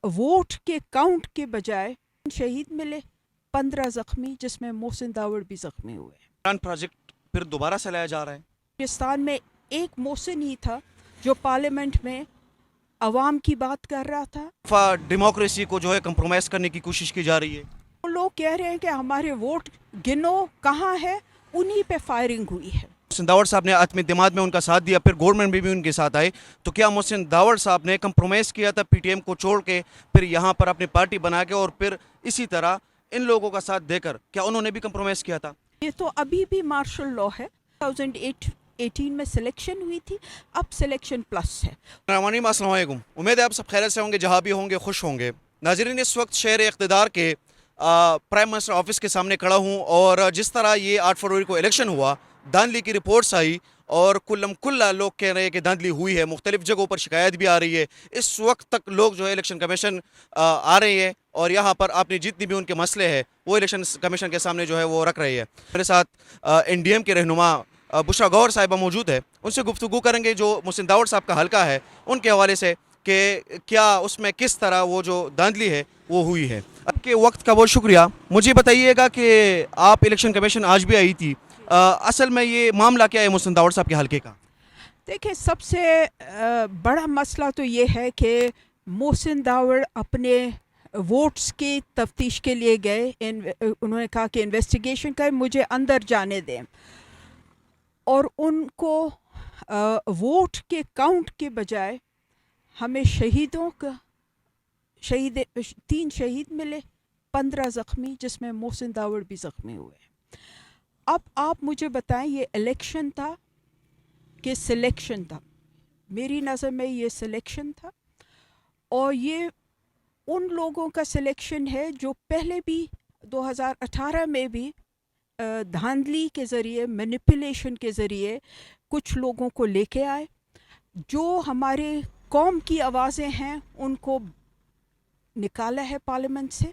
Vote के count के बजाय शहीद मिले, 15 जख्मी, जिसमें मोहसिन दावड़ भी जख्मी हुए। इमरान प्रोजेक्ट फिर दोबारा चलाया जा रहा है। पाकिस्तान में एक मोहसिन ही था जो पार्लियामेंट में अवाम की बात कर रहा था। डेमोक्रेसी को जो है कंप्रोमाइज करने की कोशिश की जा रही है। वो लोग कह रहे हैं कि हमारे वोट गिनो कहाँ है, उन्हीं पे फायरिंग हुई है। मोहसिन दावड़ साहब ने आत्म दिमाग में उनका साथ दिया, फिर गवर्नमेंट में भी उनके साथ आए, तो क्या मोहसिन दावड़ साहब ने कंप्रोमाइज़ किया था पीटीएम को छोड़ के, फिर यहाँ पर अपनी पार्टी बना के और फिर इसी तरह इन लोगों का साथ देकर क्या उन्होंने भी कंप्रोमाइज़ किया था? ये तो अभी भी मार्शल लॉ है। 2018 में सिलेक्शन हुई थी, अब सिलेक्शन प्लस है। अस्सलाम वालेकुम, उम्मीद है आप सब खैरियत से होंगे, जहाँ भी होंगे खुश होंगे। नाज़रीन, इस वक्त शहर इक़्तिदार के प्राइम मिनिस्टर ऑफिस के सामने खड़ा हूँ और जिस तरह ये 8 फरवरी को इलेक्शन हुआ, धांधली की रिपोर्ट्स आई और कुल्ला लोग कह रहे हैं कि धांधली हुई है, मुख्तलिफ जगहों पर शिकायत भी आ रही है। इस वक्त तक लोग जो है इलेक्शन कमीशन आ रहे हैं और यहाँ पर अपनी जितनी भी उनके मसले हैं वो इलेक्शन कमीशन के सामने जो है वो रख रही है। मेरे साथ एनडीएम के रहनुमा बुशरा गौहर साहिबा मौजूद है, उनसे गुफ्तगू करेंगे जो मोहसिन दावड़ साहब का हल्का है उनके हवाले से कि क्या उसमें किस तरह वो जो धांधली है वो हुई है। आपके वक्त का बहुत शुक्रिया। मुझे बताइएगा कि आप इलेक्शन कमीशन आज भी आई थी, असल में ये मामला क्या है मोहसिन दावड़ साहब के हल्के का? देखिए, सबसे बड़ा मसला तो ये है कि मोहसिन दावड़ अपने वोट्स की तफ्तीश के लिए गए। उन्होंने कहा कि इन्वेस्टिगेशन करें, मुझे अंदर जाने दें, और उनको वोट के काउंट के बजाय हमें शहीदों का 3 शहीद मिले, 15 ज़ख्मी, जिसमें मोहसिन दावड़ भी ज़ख्मी हुए। अब आप मुझे बताएं, ये इलेक्शन था कि सिलेक्शन था? मेरी नज़र में ये सिलेक्शन था, और ये उन लोगों का सिलेक्शन है जो पहले भी 2018 में भी धांधली के ज़रिए, मैनिपुलेशन के ज़रिए कुछ लोगों को लेके आए। जो हमारे कौम की आवाज़ें हैं उनको निकाला है पार्लियामेंट से,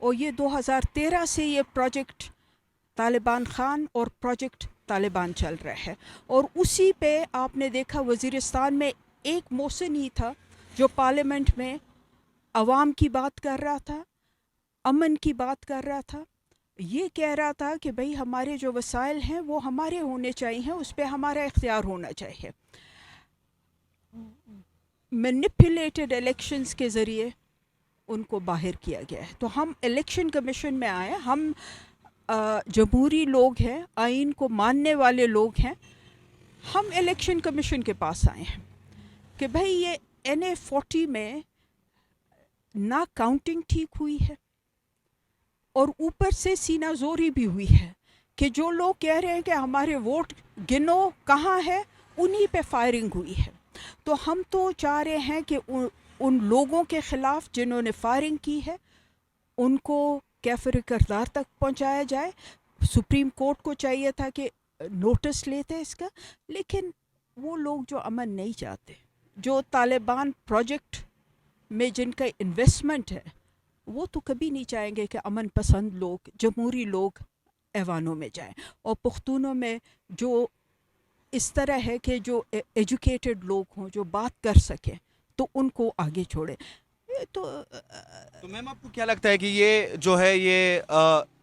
और ये 2013 से ये प्रोजेक्ट तालिबान खान और प्रोजेक्ट तालिबान चल रहा है। और उसी पे आपने देखा वज़ीरिस्तान में एक मोहसिन ही था जो पार्लियामेंट में अवाम की बात कर रहा था, अमन की बात कर रहा था, ये कह रहा था कि भाई हमारे जो वसाइल हैं वो हमारे होने चाहिए, उस पर हमारा इख्तियार होना चाहिए। मैनिपुलेटेड इलेक्शंस के ज़रिए उनको बाहर किया गया है। तो हम इलेक्शन कमीशन में आए, हम जमहूरी लोग हैं, आइन को मानने वाले लोग हैं। हम इलेक्शन कमीशन के पास आए हैं कि भाई ये NA40 में ना काउंटिंग ठीक हुई है, और ऊपर से सीना जोरी भी हुई है कि जो लोग कह रहे हैं कि हमारे वोट गिनो कहाँ है, उन्हीं पे फायरिंग हुई है। तो हम तो चाह रहे हैं कि उन लोगों के ख़िलाफ़ जिन्होंने फायरिंग की है उनको कैफ़र किरदार तक पहुंचाया जाए। सुप्रीम कोर्ट को चाहिए था कि नोटिस लेते इसका, लेकिन वो लोग जो अमन नहीं चाहते, जो तालिबान प्रोजेक्ट में जिनका इन्वेस्टमेंट है, वो तो कभी नहीं चाहेंगे कि अमन पसंद लोग, जमहूरी लोग ऐवानों में जाएं। और पुख्तूनों में जो इस तरह है कि जो एजुकेटेड लोग हों, जो बात कर सकें, तो उनको आगे छोड़े। तो मैम, आपको क्या लगता है कि ये जो है ये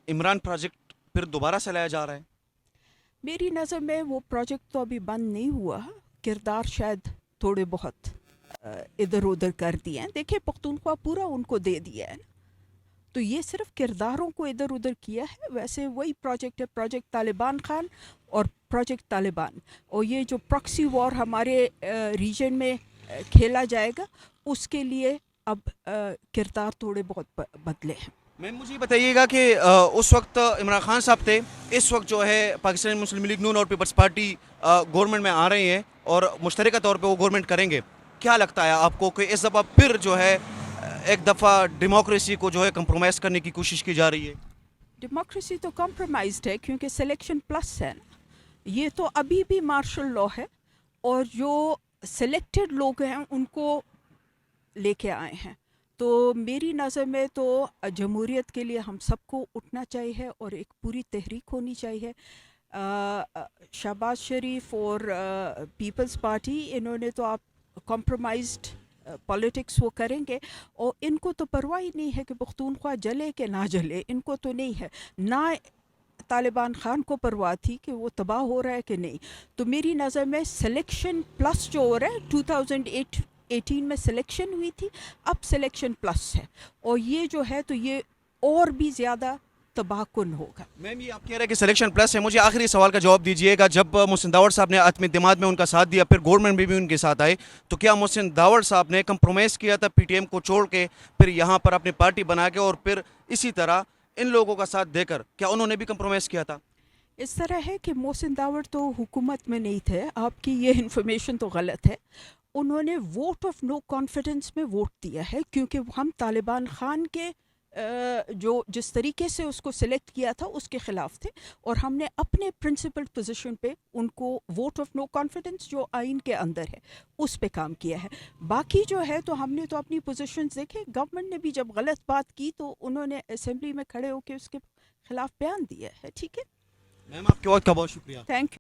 इमरान प्रोजेक्ट फिर दोबारा चलाया जा रहा है? मेरी नज़र में वो प्रोजेक्ट तो अभी बंद नहीं हुआ, किरदार शायद थोड़े बहुत इधर उधर कर दिए हैं। देखिए, पख्तूनख्वा पूरा उनको दे दिया है ना, तो ये सिर्फ किरदारों को इधर उधर किया है। वैसे वही प्रोजेक्ट है, प्रोजेक्ट तालिबान खान और प्रोजेक्ट तालिबान। और ये जो प्रॉक्सी वॉर हमारे रीजन में खेला जाएगा, उसके लिए अब किरदार थोड़े बहुत बदले हैं। मैम, मुझे बताइएगा कि उस वक्त इमरान खान साहब थे, इस वक्त जो है पाकिस्तान मुस्लिम लीग नून और पीपल्स पार्टी गवर्नमेंट में आ रही हैं और मुश्तरका तौर पे वो गवर्नमेंट करेंगे। क्या लगता है आपको कि इस दफ़ा फिर जो है एक दफ़ा डेमोक्रेसी को जो है कंप्रोमाइज़ करने की कोशिश की जा रही है? डेमोक्रेसी तो कॉम्प्रोमाइज्ड है क्योंकि सिलेक्शन प्लस है ना। ये तो अभी भी मार्शल लॉ है, और जो सिलेक्टेड लोग हैं उनको लेके आए हैं। तो मेरी नज़र में तो जमहूरियत के लिए हम सबको उठना चाहिए और एक पूरी तहरीक होनी चाहिए। शहबाज शरीफ और पीपल्स पार्टी, इन्होंने तो आप कॉम्प्रोमाइज्ड पॉलिटिक्स वो करेंगे और इनको तो परवाह ही नहीं है कि पख्तूनख्वा जले कि ना जले, इनको तो नहीं है ना तालिबान खान को परवाह थी कि वो तबाह हो रहा है कि नहीं। तो मेरी नज़र में सिलेक्शन प्लस जो हो रहा है 2018 में सिलेक्शन हुई थी, अब सिलेक्शन प्लस है और ये जो है तो ये और भी ज़्यादा तबाहकुन होगा। मैम ये आप कह रहे हैं कि सिलेक्शन प्लस है, मुझे आखिरी सवाल का जवाब दीजिएगा, जब मोहसिन दावड़ साहब ने आत्म दिमाग में उनका साथ दिया, फिर गवर्नमेंट में भी उनके साथ आए, तो क्या मोहसिन दावड़ साहब ने कंप्रोमाइज़ किया था पीटीएम को छोड़ के, फिर यहाँ पर अपनी पार्टी बना के और फिर इसी तरह इन लोगों का साथ देकर, क्या उन्होंने भी कंप्रोमाइज़ किया था? इस तरह है कि मोहसिन दावड़ तो हुकूमत में नहीं थे, आपकी ये इन्फॉर्मेशन तो गलत है। उन्होंने वोट ऑफ नो कॉन्फिडेंस में वोट दिया है क्योंकि हम तालिबान खान के जो जिस तरीके से उसको सिलेक्ट किया था उसके ख़िलाफ़ थे और हमने अपने प्रिंसिपल पोजीशन पे उनको वोट ऑफ नो कॉन्फिडेंस जो आइन के अंदर है उस पे काम किया है। बाकी जो है तो हमने तो अपनी पोजीशंस देखे, गवर्नमेंट ने भी जब गलत बात की तो उन्होंने असेंबली में खड़े होकर उसके खिलाफ बयान दिया है। ठीक है, मैम आपके वक्त का बहुत शुक्रिया। Thank you.